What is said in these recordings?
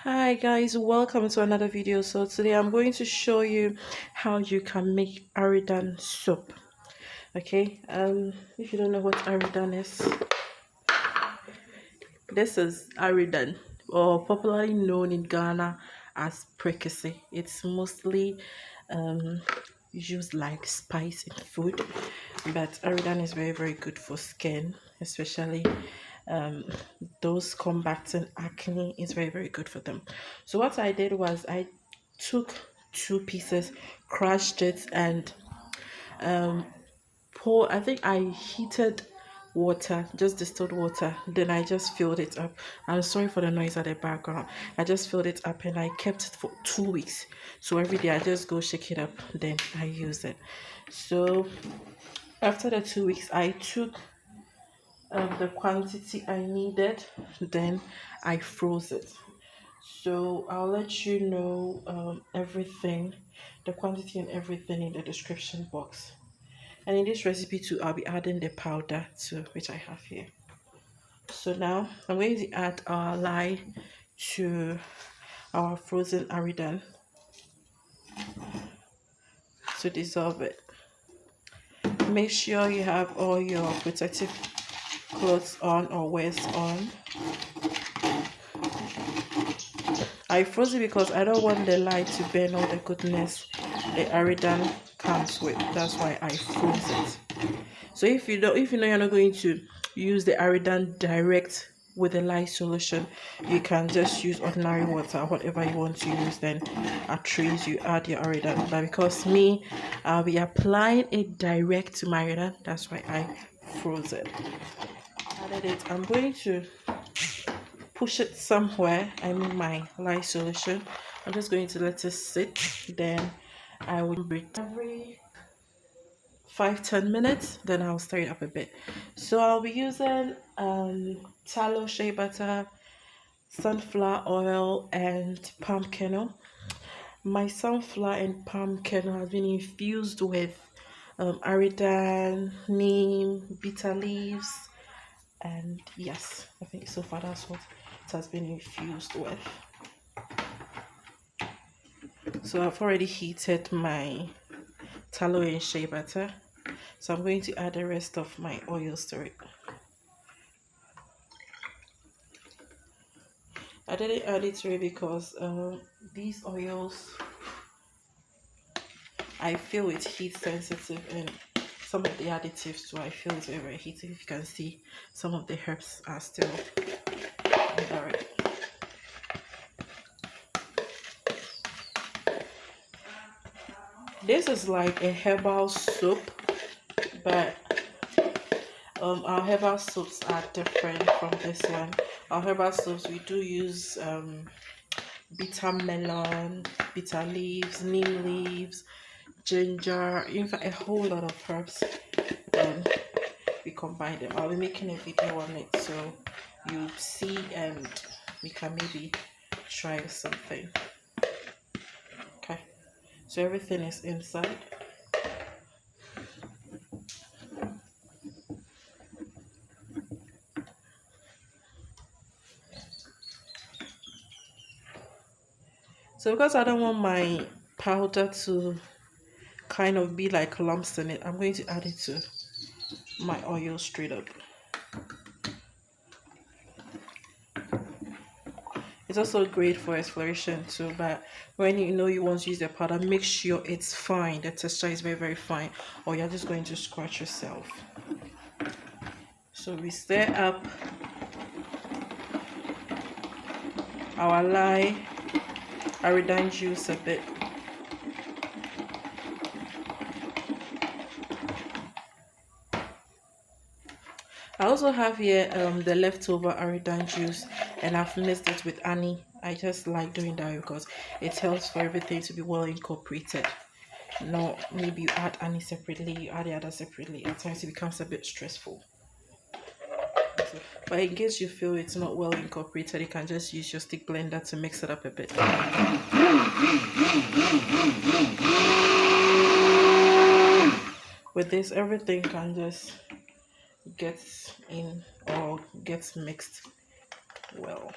Hi guys, welcome to another video. So today I'm going to show you how you can make Aridan soap. Okay, if you don't know what Aridan is, this is Aridan, or popularly known in Ghana as Prekese. It's mostly um used like spice in food, but Aridan is very good for skin, especially um those combating acne. Is very good for them. So what I did was I took two pieces, crushed it, and um pour. I think I heated water, just distilled water, then I just filled it up. I'm sorry for the noise at the background. I just filled it up and I kept it for 2 weeks. So every day I just go shake it up, then I use it. So after the 2 weeks I took the quantity I needed, then I froze it. So I'll let you know everything, the quantity and everything in the description box. And in this recipe too, I'll be adding the powder too, which I have here. So now I'm going to add our lye to our frozen Aridan to dissolve it. Make sure you have all your protective clothes on or wears on. I froze it because I don't want the lye to burn all the goodness the Aridan comes with. That's why I froze it. So if you know you're not going to use the Aridan direct with the lye solution, you can just use ordinary water, whatever you want to use. Then at trays you add your Aridan. But because me, I'll be applying it direct to my Aridan, that's why I froze it. Added it. I'm going to push it somewhere. I mean my lye solution. I'm just going to let it sit. Then I will breathe every 5-10 minutes, then I'll stir it up a bit. So I'll be using tallow, shea butter, sunflower oil, and palm kernel. My sunflower and palm kernel has been infused with aridan, neem, bitter leaves, and yes, I think so far that's what it has been infused with. So I've already heated my tallow and shea butter, so I'm going to add the rest of my oils to it. I didn't add it to it because these oils, I feel it's heat sensitive, and some of the additives too, I feel it's very heated. If you can see, some of the herbs are still direct. This is like a herbal soap, but our herbal soaps are different from this one. Our herbal soaps, we do use bitter melon, bitter leaves, neem leaves, ginger, in fact a whole lot of herbs. Then we combine them. I'll be making a video on it so you see, and we can maybe try something. Okay, so everything is inside. So because I don't want my powder to kind of be like lumps in it, I'm going to add it to my oil straight up. It's also great for exfoliation too, but when you know you want to use the powder, make sure it's fine. The texture is very fine, or you're just going to scratch yourself. So we stir up our lye, Aridan juice a bit. I also have here the leftover Aridan juice, and I've mixed it with honey. I just like doing that because it helps for everything to be well incorporated. No, maybe you add honey separately, you add the other separately. At times it becomes a bit stressful. But in case you feel it's not well incorporated, you can just use your stick blender to mix it up a bit. With this, everything can just get in or gets mixed well.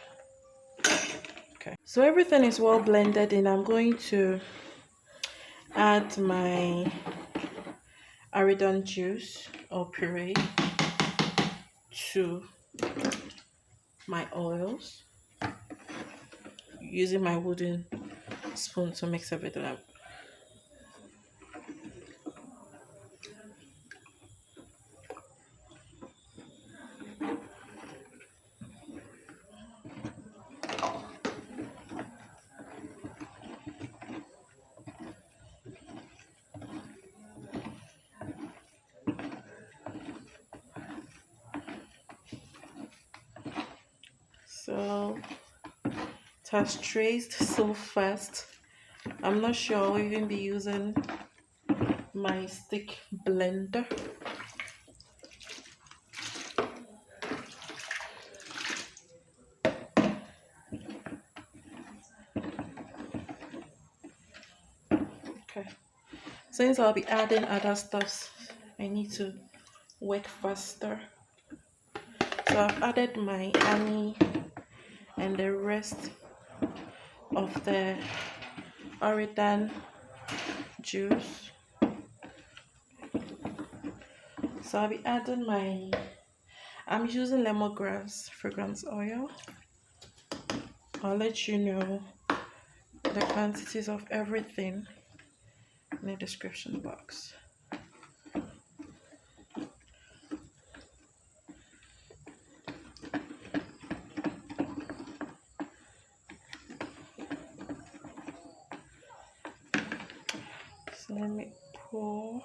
So everything is well blended and I'm going to add my Aridan juice or puree to my oils using my wooden spoon to mix everything up. So it has traced so fast. I'm not sure I'll even be using my stick blender. Okay, since I'll be adding other stuffs, I need to work faster. So I've added my honey and the rest of the Aridan juice. So I'll be adding I'm using lemongrass fragrance oil. I'll let you know the quantities of everything in the description box. So let me pour.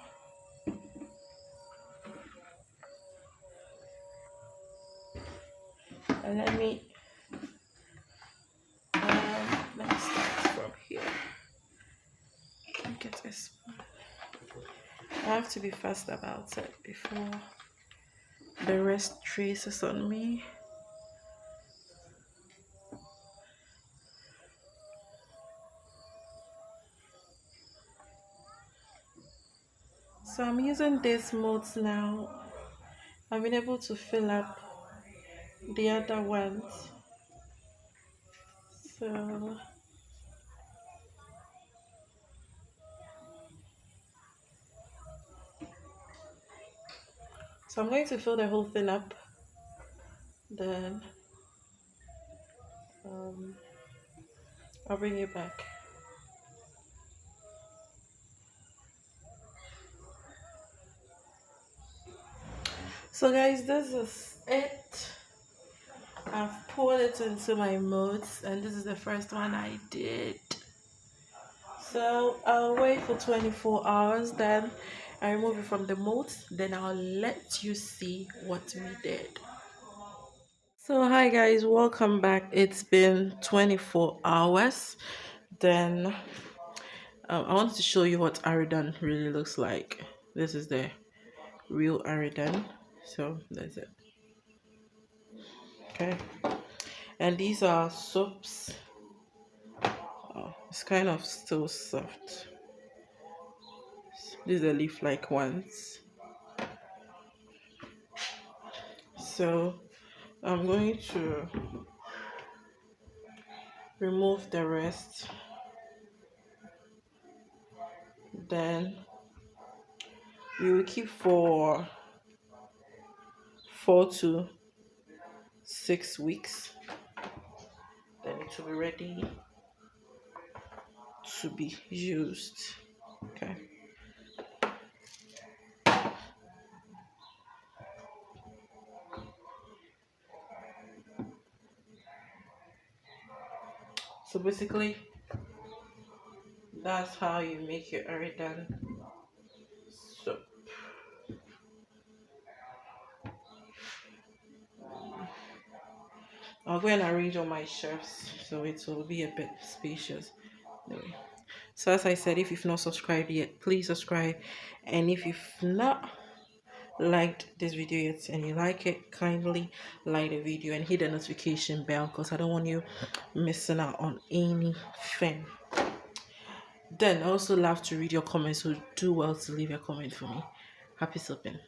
And let me start from here. Get a spoon. I have to be fast about it before the rest traces on me. So I'm using these molds now. I've been able to fill up the other ones. So I'm going to fill the whole thing up. Then I'll bring it back. So guys, this is it. I've poured it into my molds and this is the first one I did. So I'll wait for 24 hours, then I remove it from the molds, then I'll let you see what we did. So hi guys, welcome back. It's been 24 hours. Then I wanted to show you what Aridan really looks like. This is the real Aridan. So that's it. Okay. And these are soaps. Oh, it's kind of still soft. These are leaf-like ones. So I'm going to remove the rest. Then we will keep for 4 to 6 weeks. Then it will be ready to be used. Okay. So basically, that's how you make your Aridan soap. I'll go and arrange all my shelves so it will be a bit spacious. Anyway, so as I said, if you've not subscribed yet, please subscribe. And if you've not liked this video yet and you like it, kindly like the video and hit the notification bell because I don't want you missing out on anything. Then I also love to read your comments, so do well to leave a comment for me. Happy soaping.